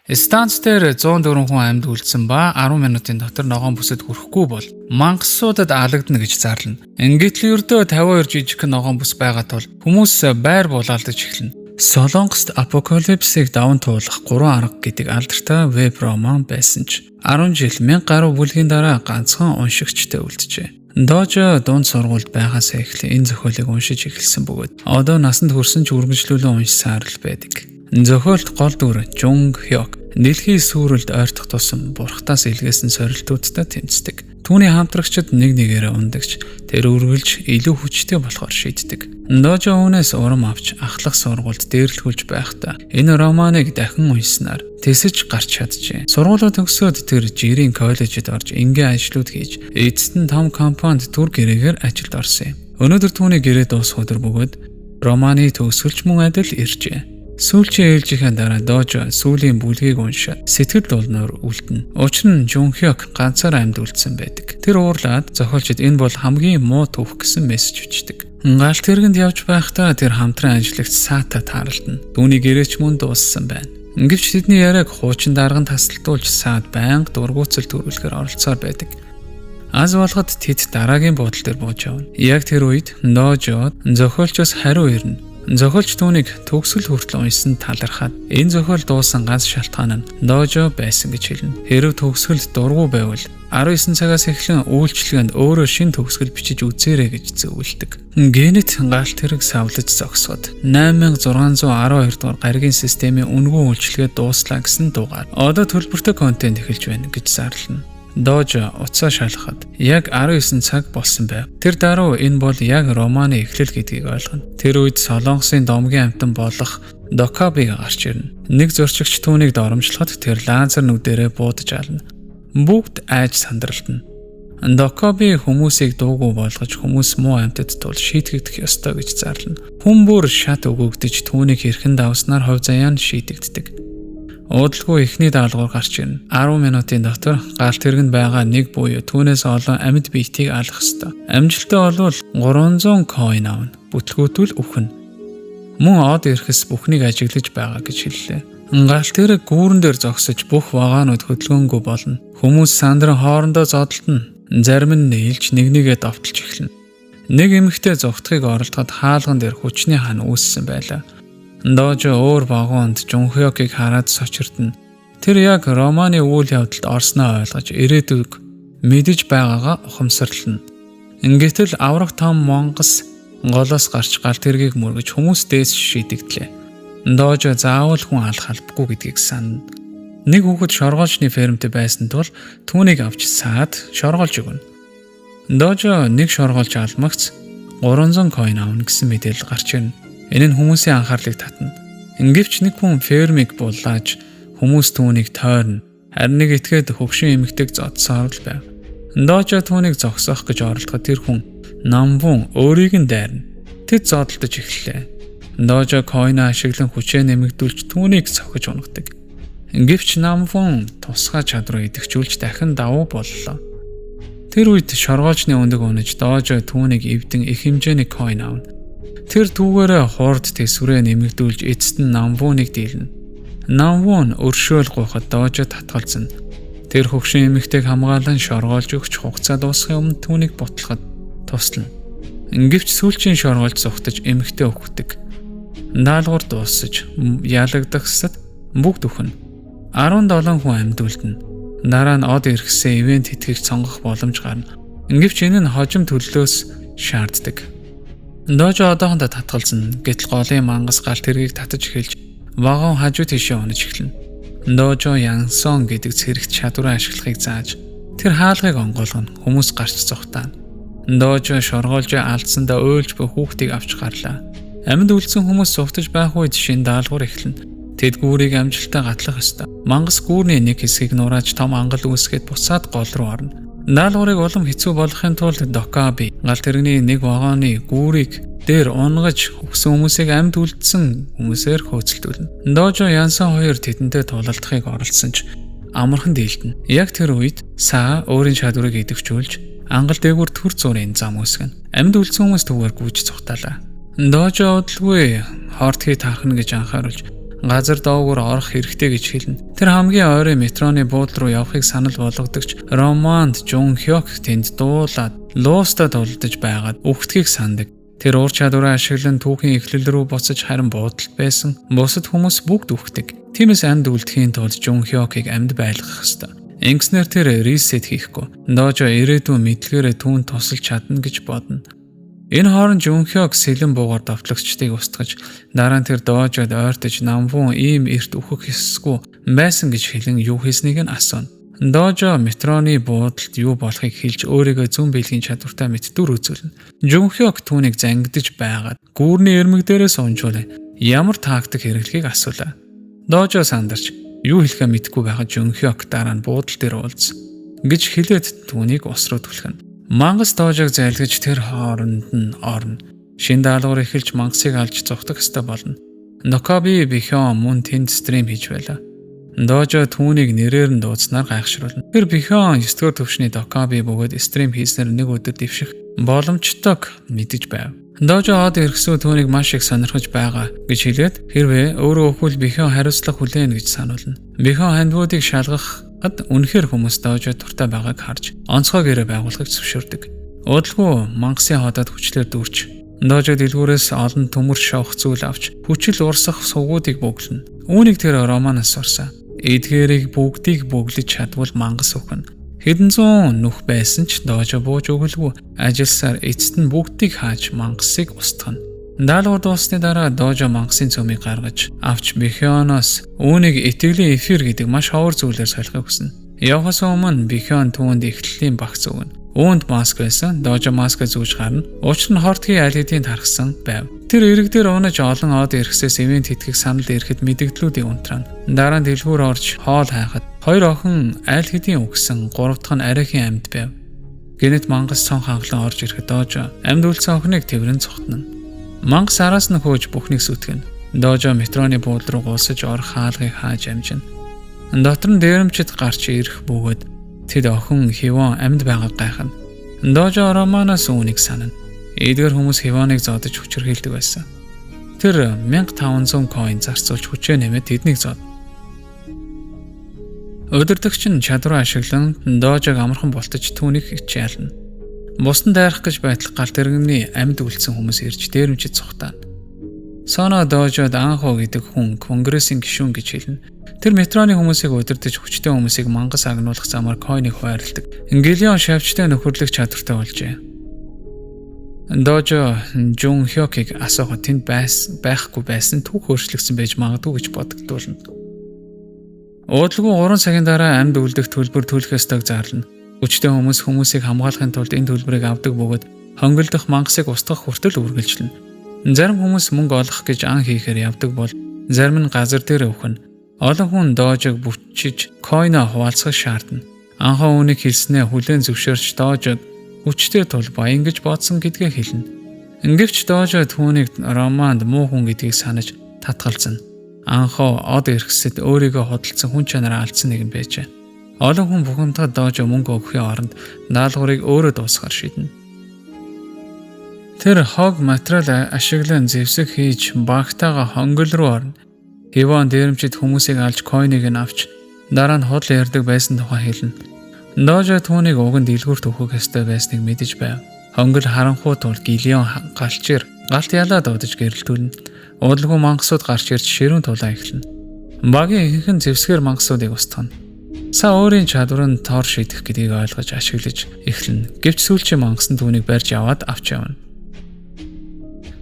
Станц дээр 104 хүн амьд үлдсэн ба 10 минутын дотор ногоон бүсэд хүрэхгүй бол мангасуудад алагдана гэж зарлана. Ингээд л ердөө 52 жижиг ногоон бүс байгаа тул хүмүүс байр булаалдаж эхэлнэ. Солонгост апокалипсыг даван туулах 3 арга гэдэг алдартай веб роман байсан ч 10 жил 1000 гаруй бүлгийн дараа ганцхан уншигчтай үлджээ. Дожо дунд сургуульд байгаасаа эхлээ энэ зохиолыг уншиж эхэлсэн бөгөөд одоо насанд хүрсэн ч үргэлжлүүлэн уншсаар л байдаг. Зохиолт гол дүр Жунг Хёк дэлхийн сүрэлд ойртох тусам бурхтаас илгээсэн сорилтуудтай тэмцдэг. Түүний хамтрагчид нэг нэгээрээ ундагч тэр үргэлж илүү хүчтэй болохоор шийддэг. Дожо үүнээс урам авч ахлах сургуульд дээрлэхүүлж байхдаа энэ романыг дахин уншсанаар тэсэж гарч чаджээ. Сургуулаа төгсөөд тэр жирийн коллежид орж энгийн ажлууд хийж эцэст нь том компанид төр гэрээгээр ажилд орсон юм. Өнөөдөр түүний гэрээ дуусах өдөр бөгөөд романы төгсгөлч мөн адил иржээ. Сүүлчийн ээлжийнхээ дараа Дожо сүүлийн бүлгийг уншаад сэтгэл дулнаар үлдэнэ. Учир нь Жунхёк ганцаар амьд үлдсэн байдаг. Тэр уурлаад зохиолчид энэ бол хамгийн муу түүх гэсэн мессеж өчтдөг. Галт тэргэнд явж байхдаа тэр хамтран ажиллагч Сата тааралдана. Түүний гэрээч мөн дууссан байна. Ингиж тэдний яриаг хуучин дарган тасалдуулж Саад байнга дургуутсал төрүүлэхээр оролцоор байдаг. Аз болгоод тэд дараагийн буудлын дээр бууж явна. Яг тэр үед Дожо зохиолчоос хариу ирнэ. Зохиолч түүнийг төгсгөл хүртэл уншсан талархаад энэ зохиол дуусан ганц шалтгаан нь Дожо байсан гэж хэлнэ. Хэрв төгсгөлд дургу байвал 19 цагаас эхлэн үйлчлэгэнд өөрөө шин төгсгөл бичиж үзээрэй гэж зөвлөдөг. Генет галт хэрэг савлаж зогсоод 8612 дугаар гаригийн системийн үнэгүй үйлчлэгээ дууслаа гэсэн дугаар. Одоо төлбөртэй контент эхэлж байна гэж зарлана. Дожо уцаа шалахад яг 19 цаг болсон байв. Тэр дараа энэ бол яг романы эхлэл гэдгийг ойлгоно. Тэр үед Солонгосын домгийн амтан болох Докабиг гарч ирнэ. Нэг зөрчигч түүнийг доромжлоход тэр лазер нүдэрээ буудаж ална. Бүгд айж сандралтна. Докаби хүмүүсийг дуугүй болгож хүмүүс муу амьтад тул шийтгэгдэх ёстой гэж зарлана. Хүн бүр шат өгөгдөж түүнийг хэрхэн давснаар хувь заяа нь шийдэгддэг. Удалгүй эхний даалгавар гарч ирнэ. 10 минутын дотор галт тэргэнд байгаа нэг буюу түүнээс олон амьд биетийг алах ёстой. Амжилттай болвол 300 coin авна. Бүтлгүүтвэл үхэн. Мөн од ирэхс бүхнийг ажиглаж байгаа гэж хэллээ. Галт тэрэг гүүрэн дээр зогсож бүх вагаанууд хөдөлгөөнгүй болно. Хүмүүс сандран хоорондоо зодтолно. Зарим нь нээлж нэгнийгээ давталж эхэлнэ. Нэг эмэгтэй зогтхыг оролдоход хаалган дээр хүчний хан үүссэн байлаа. Дожо өөр вагонд Жунхёкийг хараад сочирдно. Тэр яг романы үйл явдалд орсноо ойлгож ирээдүйг мэдэж байгаагаа ухамсарлана. Ингээд л аврах том монгос голоос гарч галт тэргийг мөргөж хүмүүс дээс шийдэгдлээ. Дожо заавал хүн алах албагүй гэдгийг санана. Нэг хүүхэд шоргоолчны фермтэй байсан тул түүнийг авч Саад шоргоолж өгнө. Дожо нэг шоргоолж алмагц 300 coin авна гэсэн мэдээлэл гарч ирнэ. Энэ нь хүмүүсийн анхаарлыг татна. Ингивч нэг хүн фермийг булааж хүмүүс түүнийг тойрно. Харин нэг этгээд хөвшин эмэгтэйг зодсоор л байв. Дожо түүнийг зогсоох гэж оролдоход тэр хүн намвун өөрийг нь дайрна. Тэд зодтолдож эхэллээ. Дожо coin ашиглан хүчээ нэмэгдүүлж түүнийг цохиж унгадаг. Ингивч намвун тусгай чадвар идэвхжүүлж дахин давуу боллоо. Тэр үед шоргоолчны өндөг унаж Дожо түүнийг эвдэн их хэмжээний coin авна. Тэр түүгээрээ хурд тэсвэрээ нэмэгдүүлж эцэст нь намвууныг дийлнэ. Намвуун өршөөл гуйхад Дожо татгалзна. Тэр хөгшин эмэгтэйг хамгаалан шоргоолж өгч хугацаа дуусахын өмнө түүнийг бутлахад туслана. Ингивч сүүлчийн шоргоолж зүхтэж эмэгтэй өгдөг. Даалгавар дуусаж ялагдахсад бүгд үхэн. 17 хүн амьд үлдэнэ. Дараа нь од ирэхсээ ивент хийхийг сонгох боломж гарна. Ингивч энэ нь хожим төллөөс шаарддаг. Дожо одоохондоо татгалзна. Гэтэл голын мангас галт тэргийг татаж эхэлж вагон хажуу тийшээ унаж эхэлнэ. Дожо Янсон гэдэг цэрэгт чадвараа ашиглахыг зааж тэр хаалгыг онгойлгоно. Хүмүүс гарч зогтаана. Дожо шоргоолжоо алдсандаа уйлж буй хүүхдийг авч гарлаа. Амьд үлдсэн хүмүүс сувтаж байх үед шин даалгавар эхэлнэ. Тэд гүүрийг амжилттай гатлах ёстой. Мангас гүүрний нэг хэсгийг нурааж том ангал үүсгээд буцаад гол руу орно. Даалгаврыг улам хэцүү болгохын тулд Докаби галт тэрэгний нэг вагоны гүүрийг дээр унгаж өгсөн хүмүүсийг амьд үлдсэн хүмүүсээр хөөцөлдүүлнэ. Дожо Янсан хоёр тэдэнтэй тулалдахыг оролцсон ч амархан дийлдэнэ. Яг тэр үед Саа өөрийн чадварыг идэвхжүүлж ангал дээгүүр төр зургийн зам үүсгэнэ. Амьд үлдсэн хүмүүс түүгээр гүйж цухтаалаа. Дожо удалгүй хортхий тархна гэж анхааруулж газар доогуур орох хэрэгтэй гэж хэлнэ. Тэр хамгийн ойрын метроны буудлын руу явахыг санал болгодогч Романд Жун Хёк тэнд дуулаад луустад улдаж байгаад үхтгийг сандаг. Тэр ур чадвараа ашиглан түүхийн эхлэл рүү буцаж харин буудалд байсан бусад хүмүүс бүгд үхдэг. Тиймээс амьд үлдэхийн тулд Жун Хёкийг амьд байлгах ёстой. Ингэснээр тэр ресет хийхгүй. Дожо ирээдүйн мэдлэгээрээ түүнд тусалж чадна гэж бодно. Энэ хооронд Жун Хёк сэлэн буугаар давтлагчдыг устгаж дараа нь тэр Дожод ойртож намвун ийм эрт үхэх ёсгүй байсан гэж хэлэн юу хийснийг нь асууна. Дожо метроны буудалд юу болохыг хэлж өөрийгөө зүүн биелгийн чадвартай мэддүр үзүүлнэ. Жун Хёк түүнийг зангидж байгаад гүүрний эрмэг дээрээ сунжуулан ямар тактик хэрэглэхийг асуулаа. Дожо сандарч юу хэлэхээ мэдэхгүй байхад Жун Хёк дараа нь буудал дээр уулзсан гэж хэлээд түүнийг ус руу түлхэнэ. Мангас Дожог зайлгаж тэр хооронд нь орно. Шин даалгавар эхэлж мангасыг алж зогтох ёстой болно. Нокаби Бихён мөн тэнд стрим хийж байлаа. Дожо түүнийг нэрээр нь дуудснаар гайхшруулна. Тэр Бихён 9-р төвшний Нокаби бөгөөд стрим хийснээр нэг өдөр дэвших боломжтойг мэдэж байв. Дожо хаад иргэсүү түүнийг маш их сонирхож байгаа гэж хэлээд хэрвээ өөрөө өхвөл Бихён хариуцлага хүлээнэ гэж сануулна. Бихён хандвуудыг шалгах үнэхээр хүмүүс Дожо туртай байгааг харж онцгой гэрээ байгуулахыг зөвшөөрдөг. Удалгүй мангасын хотод хүчлээр дүүрч Дожо дэлгүүрээс олон төмөр шавх зүйл авч хүчил урсах сувгуудыг бөглөнө. Үүнийг тэр романаас сурсан. Эдгээрийг бүгдийг бөглөж чадвал мангас өгнө. Хэдэн зуун нүх байсан ч Дожо бууж өгөлгүй. Ажилсаар эцэст нь бүгдийг хааж мангасыг устгана. Даалгавар дуусны дараа Дожо мангасын цөмийг гаргаж авч Бихёноос үүнийг итгэлийн эфир гэдэг маш ховор зүйлээр солихыг хүснэ. Явхаас өмнө Бихён түүнд эхлэлийн багц өгнө. Үүнд маск байсан. Дожо маска зүүж гарна. Учир нь хортгийн аль хэдийн тархсан байв. Тэр иргэдээр унаж олон од иргэсээс ивент хийхийг санал ирэхэд мэдэгдлүүдийг унтрана. Дараа нь дэлгүүр орж хоол хайхад хоёр охин аль хэдийн өгсөн, гурав дахь нь арайхийн амьд байв. Гэнэт мангас цонх хангалан орж ирэхэд Дожо амьд үлдсэн охиныг тэврэн цогтно. Мангас араас нь хөөж бүхнийг сүтгэн. Дожо метроны буудлын руу гулсаж орох хаалгыг хааж амжина. Дотор нь дээрэмчид гарч ирэх бөгөөд тэд охин Хивон амьд байгааг гайхна. Дожо романаас үүнийг санана. Эдгээр хүмүүс Хивоныг зодож хүчрхийлдэг байсан. Тэр 1500 коин зарцуулж хүчээ нэмээд тэднийг зод. Өдөртөгч нь чадвараа ашиглан Дожог амархан бултаж түүнийг хичээлнэ. Бусдан дайрах гэж байтал галт тэрэгний амьд үлдсэн хүмүүс ирж дээрэмчид цухтаана. Соно Дожод Анхо гэдэг хүн конгрессийн гишүүн гэж хэлнэ. Тэр метроны хүмүүсийг удирдах хүчтэй хүмүүсийг мангас агнуулах замаар койныг хуваарлдаг. Гилион шавчтай нөхөрлөх чадвартай болжээ. Дожо Жун Хёкийг асуухад тэнд байхгүй байсан түүх өөрчлөгдсөн байж магадгүй гэж бодогдуулна. Удалгүй 3 цагийн дараа амьд үлдэх төлбөр төлөх ёстойг зарлана. Хүчтэй хүмүүсийг хамгаалахын тулд энэ төлбөрийг авдаг бөгөөд хонгилдох мангасыг устгах хүртэл үргэлжлэнэ. Зарим хүмүүс мөнгө олох гэж ан хийхээр явдаг бол зарим нь газар дээр өвхөн. Олон хүн Дожог бүчиж койно хуваалцах шаардна. Анхаа үүнийг хэлснээр хүлээн зөвшөөрч Дожог хүчтэй тул баян гэж бодсон гэдгээ хэлнэ. Ингэвч Дожо түүнийг романд муу хүн гэдгийг санаж татгалзана. Анхаа од эрхсэд өөрийгөө хөдөлсөн хүн чанараа алдсан нэг юм байжээ. Олон хүн бухимдахад Дожо мөнгө өгөхийн оронд даалгаврыг өөрөө дуусгахар шийднэ. Тэр хог материал ашиглан зэвсэг хийж багтаага хонгол руу орно. Хивон дээрэмчид хүмүүсийг алж койныг нь авч дараа нь худал ярддаг байсан тухай хэлнэ. Дожо түүнийг уган дэлгүүрт өгөх ёстой байсныг мэдэж байв. Хонгол харанхуй тул Гилион галчээр галт ялаа дуудаж гэрэлтүүлнэ. Удалгүй мангасууд гарч ирж ширүүн тулаа эхэлнэ. Багийн ихэнх нь зэвсгээр мангасуудыг устгана. Са өөрийн чадвар нь тоор шийдэх гэдгийг ойлгож ашиглаж эхэлнэ. Гэвч сүүлчийн мангас нь түүнийг барьж аваад авч явна.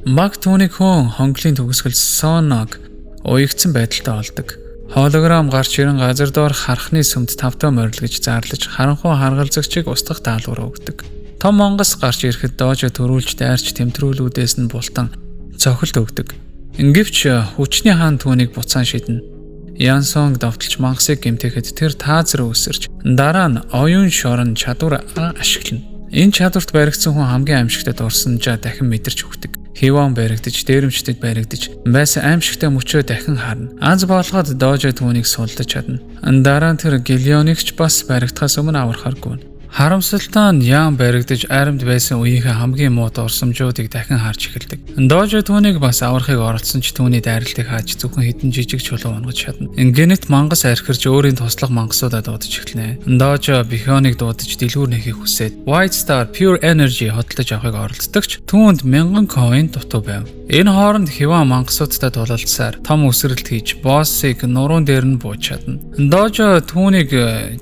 Баг түүнийг хүн хонглын төгсгөл Соног уягдсан байдалтай олдог. Холограм гарч ирэн газар доор харахны сүмд тавтаа морилгож зарлаж харанхуй харгалзагчийг устгах даалгавар өгдөг. Том мангас гарч ирэхэд Дожо төрүүлж дайрч тэмдрүүлүүдээс нь бултан цохилт өгдөг. Ингэвч хүчний хаан түүнийг буцаан шиднэ. Янсонг давталж мангасыг гэмтэхэд тэр таазар өсөрч дараа нь оюун шорон чадвар ашиглана. Энэ чадварт баригдсан хүн хамгийн аимшигтад орсонжаа дахин мэдэрч өгдөг. Хивон баригдаж, дээрэмчдэд баригдаж байсан аимшигтай мөчөө дахин харна. Аз болгоод Дожо түүнийг сулдаж чадна. Дараа нь тэр Гилионигч бас баригдахаас өмнө аврахааргүй. Харамсалтай нь Ян баригдаж аримд байсан үеийнхээ хамгийн муу дурсамжуудыг дахин харж эхэлдэг. Дожо түүнийг бас аврахыг оролцсон ч түүний дайралтыг хааж зөвхөн хэдэн жижиг чулуу унгаж чадна. Ингэнэт мангас архирч өөрийн туслах мангасуудаа дуудаж эхэлнэ. Дожо Бихионыг дуудаж дэлгүүр нэхийг хүсээд White Star Pure Energy хөдөлж авахыг оролддогч түүнд 1000 coin дутуу байв. Энэ хооронд Хиван мангасуудтай тулалдсаар том өсрэлт хийж боссыг нуруунд дээр нь бууж чадна. Дожо түүнийг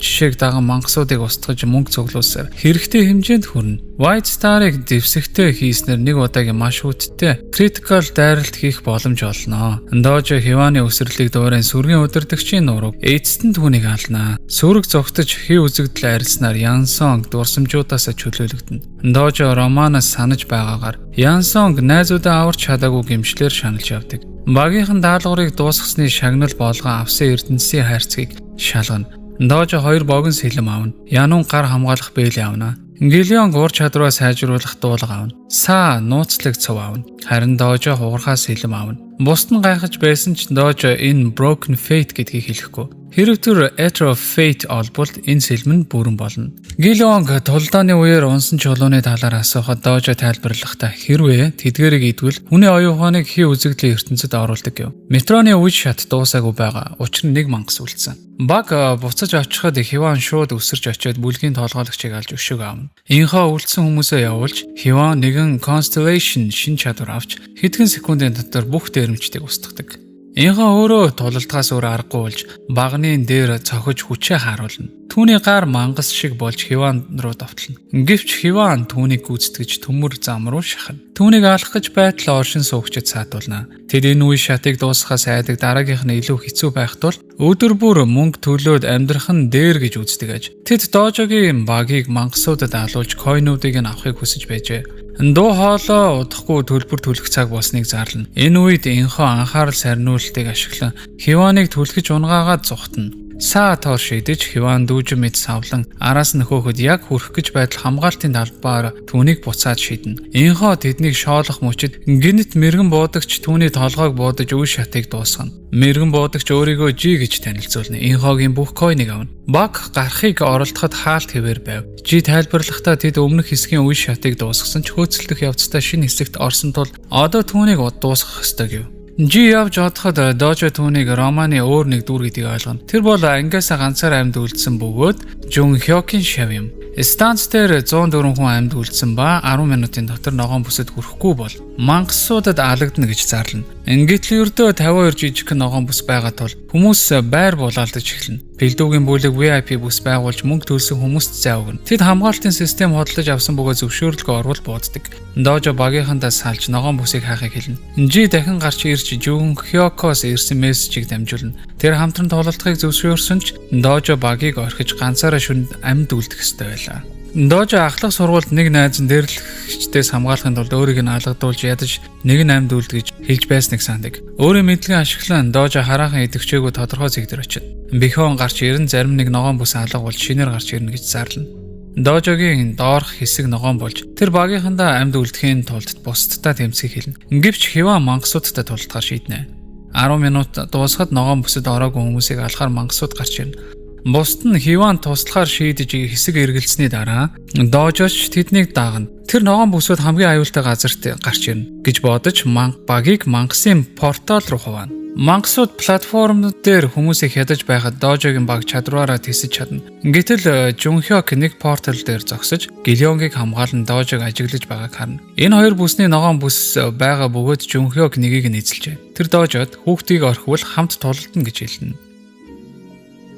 жишээг даган мангасуудыг устгаж мөнгө цуглуулсаар хэрэгтэй хэмжээнд хүрнэ. White Star-ыг дэвсэгтэй хийснээр нэг удаагийн маш хүчтэй critical дайралт хийх боломж олно. Дожо Хиваны өсрэлийг дуурайн сүргийн удирдагчийн нурууг эцэст нь түүнийг ална. Сүрэг зогтож хий үзэгдэл арилснаар Янсонг дурсамжуудаас чөлөөлөгдөнө. Дожо Романаас санаж байгаагаар Янсонг найзуудаа аварч чадаагүй гэмшлэр шаналж явдаг. Багийнхан даалгаврыг дуусгасны шагнал болгон авсан эрдэнэсийн хайрцгийг шалгана. Дожо 2 богино сэлэм авна. Янун гар хамгаалах бэлээ авна. Гилеонг ур чадвараа сайжруулах дуулга авна. Са нууцлаг цов авна. Харин Дожо хугархаа сэлэм авна. Бусд нь гайхаж байсан ч Дожо энэ Broken Fate гэдгийг хэлэхгүй. Хэрэг түр Ether of Fate олбол энэ сэлэм нь бүрэн болно. Гилеонг тулдааны үеэр унсан чулууны талаар асуухад Дожо тайлбарлахдаа хэрвээ тэдгэрийг идвэл хүний оюун ухааныг хий үзэгдлийн ертөнцид оруулдаг гэв. Метроны үе шат дуусаагүй байгаа. Учир нь нэг мангас үлдсэн. Баг буцаж очиход Хиван шууд өсөрч очиод бүлгийн толгойлогчийг алж өшөөг аавна. Инхоо үлдсэн хүмүүсээ явуулж Хиван нэгэн Constellation шин чадвар авч хэдхэн секундын дотор бүх дээрэмчдийг устгадаг. Инхоо өөрөө тулалдгаас өөр аргагүй болж багны дээр цохиж хүчээ харуулна. Түүний гар мангас шиг болж Хиван руу давтална. Гэвч Хиван түүнийг гүйцэтгэж төмөр зам руу шахна. Түүнийг алах гэж байтал оршин суугчид саатуулна. Тэд энэ үе шатыг дуусгахаас айдаг дараагийнх нь илүү хэцүү байх тул өдөр бүр мөнгө төлөөд амьдрах нь дээр гэж үздэг аж. Тэд Дожогийн багийг мангасуудад алуулж койнуудыг нь авахыг хүсэж байжээ. Дуу хоолой удахгүй төлбөр төлөх цаг болсныг зарлана. Энэ үед Инхоо анхаарал сарниултыг ашиглан Хиваныг түлхэж унгаагаад зүхтэн. Са тоор шидэж Хиван дүүжин мэд савлан араас нь хөөхөд яг хүрэх гэж байтал хамгаалтын талбаар түүнийг буцаад шиднэ. Инхоо тэднийг шоолох мөчид гинэт мэрэгэн буудагч түүний толгойг буудаж үе шатыг дуусгана. Мэрэгэн буудагч өөрийгөө Жи гэж танилцуулна. Инхоогийн бүх койныг авна. Баг гарахыг оролдоход хаалт хэвээр байв. Жи тайлбарлахдаа тэд өмнөх хэсгийн үе шатыг дуусгасан ч хөөцөлдөх явцдаа шинэ хэсэгт орсон тул одоо түүнийг дуусгах ёстой гэв. Жи явж одоход Дожо түүнийг Романы өөр нэг дүр гэдгийг ойлгоно. Тэр бол ангиасаа ганцаар амьд үлдсэн бөгөөд Жун Хёкийн шав юм. Станц дээр 104 хүн амьд үлдсэн ба 10 минутын дотор ногоон бүсэд хүрэхгүй бол мангасуудад алагдана гэж зарлана. Ингэтэл ердөө 52 жижиг ногоон бүс байгаа тул хүмүүс байр булаалдаж эхэлнэ. Бэлдүүгийн бүлэг VIP бүс байгуулж мөнгө төлсөн хүмүүст зай өгнө. Тэд хамгаалтын систем хөдөлж авсан бөгөөд зөвшөөрлөгөө орвол бууддаг. Дожо багийнхандаа салж ногоон бүсийг хаахыг хэлнэ. Жи дахин гарч ирж Жун Хёкоос ирсэн мессежийг дамжуулна. Тэр хамтран тулалдахыг зөвшөөрсөн ч Дожо багийг орхиж ганцаараа шүнд амьд үлдэх ёстой байлаа. Дожо ахлах сургуульд нэг найз нь дээрлэгчдээс хамгаалахын тулд өөрийг нь алгадуулж ядаж нэг нь амьд үлдгэж хэлж байсныг сандаг. Өөрийн мэдлэгийн ашиглан Дожо хараахан идэвхжээгүй тодорхой зэгдэр очив. Бихион гарч ирэн зарим нэг ногоон бүс алгавал шинээр гарч ирнэ гэж зарлана. Дожогийн доорх хэсэг ногоон болж тэр багийнхандаа амьд үлдэхийн тулд бусдтай тэмцэх хэлнэ. Гэвч Хиван мангасуудтай тулдахаар шийднэ. 10 минут дуусахад ногоон бүсэд ороогүй хүмүүсийг алхаар мангасууд гарч ирнэ. Бусд нь Хиван туслахаар шийдэж хэсэг эргэлзсэний дараа Дожоч тэднийг дагна. Тэр ногоон бүсүүд хамгийн аюултай газарт гарч ирнэ гэж бодож багийг мангасын портал руу хуваана. Мангасууд платформ дээр хүмүүсийг хядаж байхад Дожогийн баг чадвараараа тисэж чадна. Гэтэл Жунхёк нэг портал дээр зогсож Гилеонгийг хамгаалан Дожог ажиглаж байгааг харна. Энэ хоёр бүсний ногоон бүс байгаа бөгөөд Жунхёк нэгийг нь эзэлжээ. Тэр Дожод хүүхдийг орхивол хамт тулалдана гэж хэлнэ.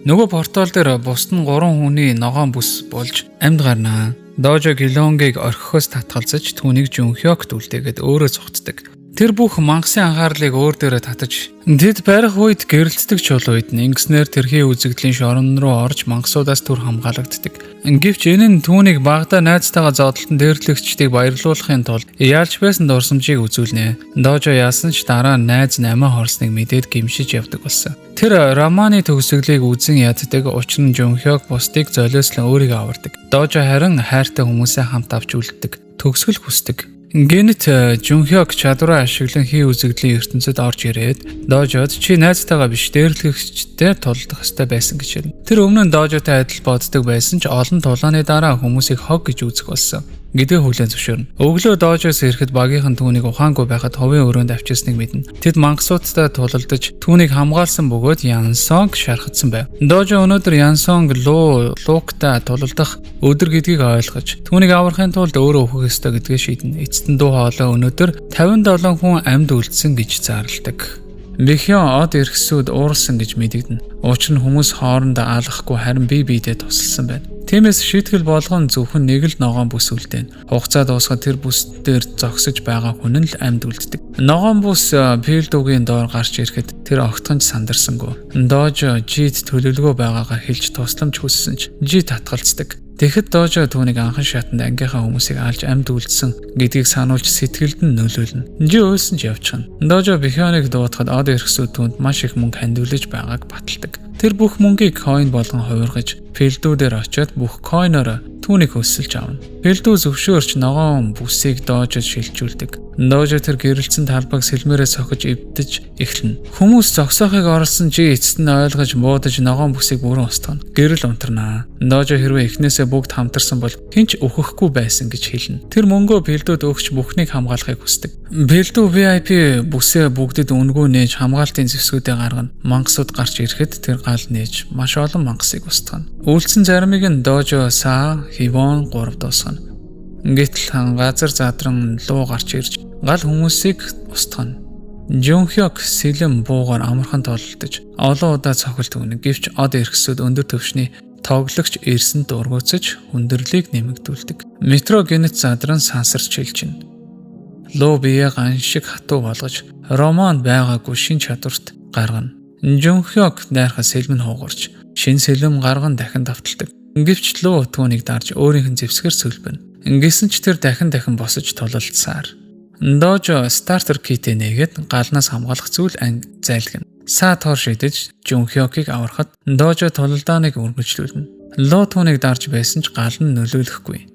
Нөгөө портал дээр бусд нь 3 хүний ногоон бүс болж амьд гарнаа. Дожо Гилеонгийг орхихоос татгалзаж түүнийг Жунхёкт үлдээгээд өөрөө цугтдаг. Тэр бүх мангасын анхаарлыг өөр дээрээ татаж тэд барих үед гэрэлтдэг чулууд ингэснээр тэрхий үзэгдлийн шорон руу орж мангасуудаас түр хамгаалагддаг. Гэвч энэ нь түүнийг багада найзтайгаа зодолтон дээрлэгчдийг баярлуулахын тулд яалж байсан дурсамжийг үзүүлнэ. Дожо яасан ч дараа найз намаа хорсныг мэдээд гимшиж явдаг болсон. Тэр Романы төгсгөлийг үзэн яддаг, учир нь Жунхёк бусдыг золиослон өөрийгөө авардаг. Дожо харин хайртай хүмүүсээ хамт авч үлддэг, төгсгөл хүсдэг. Гэнэт Жунхёг чадвараа ашиглан хий үзэгдлийн ертөнцид орж ирээд Дожод чи найзтайгаа биш дээрлэгчтэй тулдах ёстой байсан гэж хэлнэ. Тэр өмнө нь Дожотой адил боддог байсан ч олон тулааны дараа хүмүүсийг хог гэж үзэх болсон гэдгээ хүлээн зөвшөөрнө. Өглөө Дожоос ирэхэд багийнхан түүнийг ухаангүй байхад ховын өрөөнд авчирсныг мэднэ. Тэд мангасуудтай тулалдаж түүнийг хамгаалсан бөгөөд Янсонг шархадсан байв. Дожо өнөөдөр Янсонг Луктай тулалдах өдөр гэдгийг ойлгож түүнийг аврахын тулд өөрөө өөхөх ёстой гэдгээ шийднэ. Эцэст нь дуу хоолой өнөөдөр 57 хүн амьд үлдсэн гэж заарладаг. Бихён од эрхсүүд уурсан гэж мэдэгдэнэ. Учир нь хүмүүс хоорондоо алахгүй харин бие биедээ тусалсан байна. Тиймээс шийтгэл болгон зөвхөн нэг л ногоон бүс үлдээнэ. Хугацаа дуусахад тэр бүс дээр зогсож байгаа хүн нь л амьд үлддэг. Ногоон бүс Пилдугийн доор гарч ирэхэд тэр огтхон ч сандарсангүй. Дожо Жид төлөвлөгөө байгаагаа хэлж тусламж хүссэн ч Жид татгалцдаг. Тэгэхэд Дожо түүнийг анхан шатанд ангийнхаа хүмүүсийг алж амьд үлдсэн гэдгийг сануулж сэтгэлд нь нөлөөлнө. Жи өөлсөн ч явчихна. Дожо Бихёныг дуудахад од эрхсүүд түүнд маш их мөнгө хандивлаж байгааг баталдаг. Тэр бүх мөнгийг койн болгон хувиргаж Пилдүүдээр очиод бүх койноор түүнийг өсөлж авна. Пилдүү зөвшөөрч ногоон бүсийг Дожод шилжүүлдэг. Дожо тэр гэрэлцэн талбайг сэлмээрээ сохиж эвдэж эхэлнэ. Хүмүүс зогсоохыг оролсон чи эцэст нь ойлгож буудаж ногоон бүсийг бүрэн устгана. Гэрэл унтарнаа. Дожо хэрвээ эхнээсээ бүгд хамтарсан бол хинч өөхөхгүй байсан гэж хэлнэ. Тэр мөнгөө Пилдүүд өгч бүхнийг хамгаалахыг хүсдэг. Пилдүү VIP бүсээ бүгдэд үнгүү нээж хамгаалтын зэвсгүүдээ гаргана. Мангасууд гарч ирэхэд тэр гал нээж маш олон мангасыг устгана. Үйлцэн заримыг нь Дожо Са Хивон 3 дуусгана. Гэтэл газар задран луу гарч ирж гал хүмүүсийг устгана. Жунхёг сэлэм буугаар амархан тололдож олон удаа цохилт өгнө. Гэвч од эрхсүүд өндөр төвшний тоглогч ирсэн дургуутсаж хүндрэлийг нэмэгдүүлдэг. Метро гэнэт задран сансарч хэлжинэ. Луу бие ганшиг хатуу болгож Романд байгаагүй шин чадварт гаргана. Жунхёг найрхаа сэлмэн хуугарч шин сэлэм гарган дахин давталдаг. Гэвч луу түүнийг дарж өөрийнх нь зэвсгэр сөлбөнө. Ингэсэн ч тэр дахин босож тулалдсаар. Дожо стартер китээ нээгээд галнаас хамгаалах зүйл зайлгана. Са тоор шидэж Жунхёгийг аврахад Дожо тулалдааныг үргэлжлүүлнэ. Луу түүнийг дарж байсан ч гал нь нөлөөлөхгүй.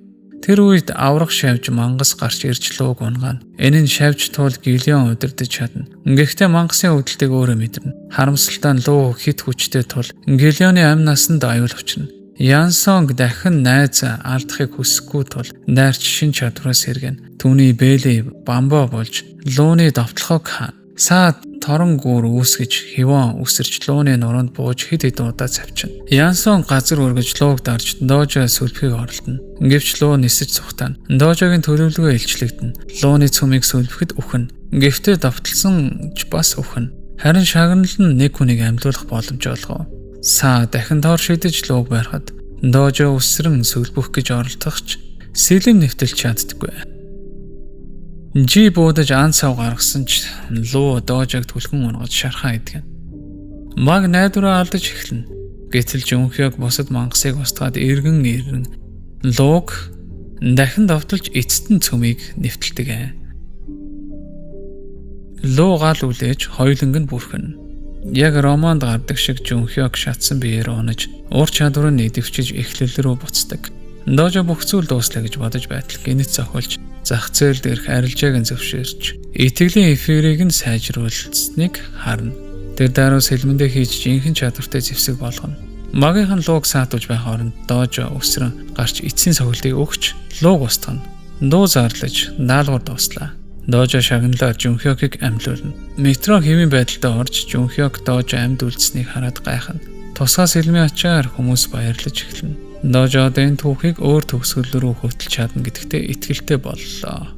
Тэр үед аврах шавж мангас гарч ирж лууг унгана. Энэ нь шавж туул Гилеон удирдах чадна. Гэхдээ мангасын өвдөлтийг өөрөө мэдэрнэ. Харамсалтай нь луу хит хүчтэй тул Гилеоны амь насанд аюул учрна. Янсонг дахин найз алдахыг хүсэхгүй тул найрч шин чадвараас сэргэн. Түүний Бэли бамбо болж лууны довтлохог хаана. Са торон гүр үүсгэж Хивон үсэрч лууны нуруунд бууж хэд удаа цавчна. Янсон газар өргөж лууг дарж Дожо сүлбхийг оролдоно. Гэвч луу нисэж цухтана. Дожогийн төлөвлөгөө илчлэгдэнэ. Лууны цөмийг сүлбэхэд үхэн. Гэхдээ давталсан ч бас үхэн. Харин шагнал нь нэг хүнийг амьлуулах боломж олгов. Са дахин тоор шидэж лууг барихад Дожо үсрэн сүлбэх гэж оролдохч сэлэм нэвтэлж чаддаггүй. Жи буудаж ансав гаргасан ч луу Дожог түлхэн унгаж шархаа идэгэн. Баг найдвараа алдаж эхэлнэ. Гэтэл Жунхёг бусад мангасыг устгаад эргэн лууг дахин давталж эцэст нь цөмийг нэвтэлдэг. Луу гал үлээж хоёуланг нь бүрхэнэ. Яг романд гардаг шиг Жунхёг шатсан биеэр унаж ур чадвар нь идэвчиж эхлэл рүү буцдаг. Дожо бүх зүйл дууслаа гэж бодож байтал гинэт зохиолж зах зээл дээрх арилжааг нь зөвшөөрч итгэлийн эфирийг нь сайжруулсныг харна. Тэр дараа сэлмэндээ хийж жинхэнэ чадвартай зэвсэг болгоно. Магийнхан лууг саатуулж байх хооронд Дожо өсрөн гарч эцсийн сохилтыг өгч лууг устгана. Дуу зарлаж даалгавар дууслаа. Дожо шагналаар Жунхёгийг амьлуулна. Метро хэвийн байдалтай орж Жунхёг Дожо амьд үлдсэнийг хараад гайхна. Тусгай сэлмийн ачаар хүмүүс баярлаж эхэлнэ. Дожо энэ түүхийг өөр төгсгөл рүү хөтлж чадна гэдэгтээ итгэлтэй боллоо.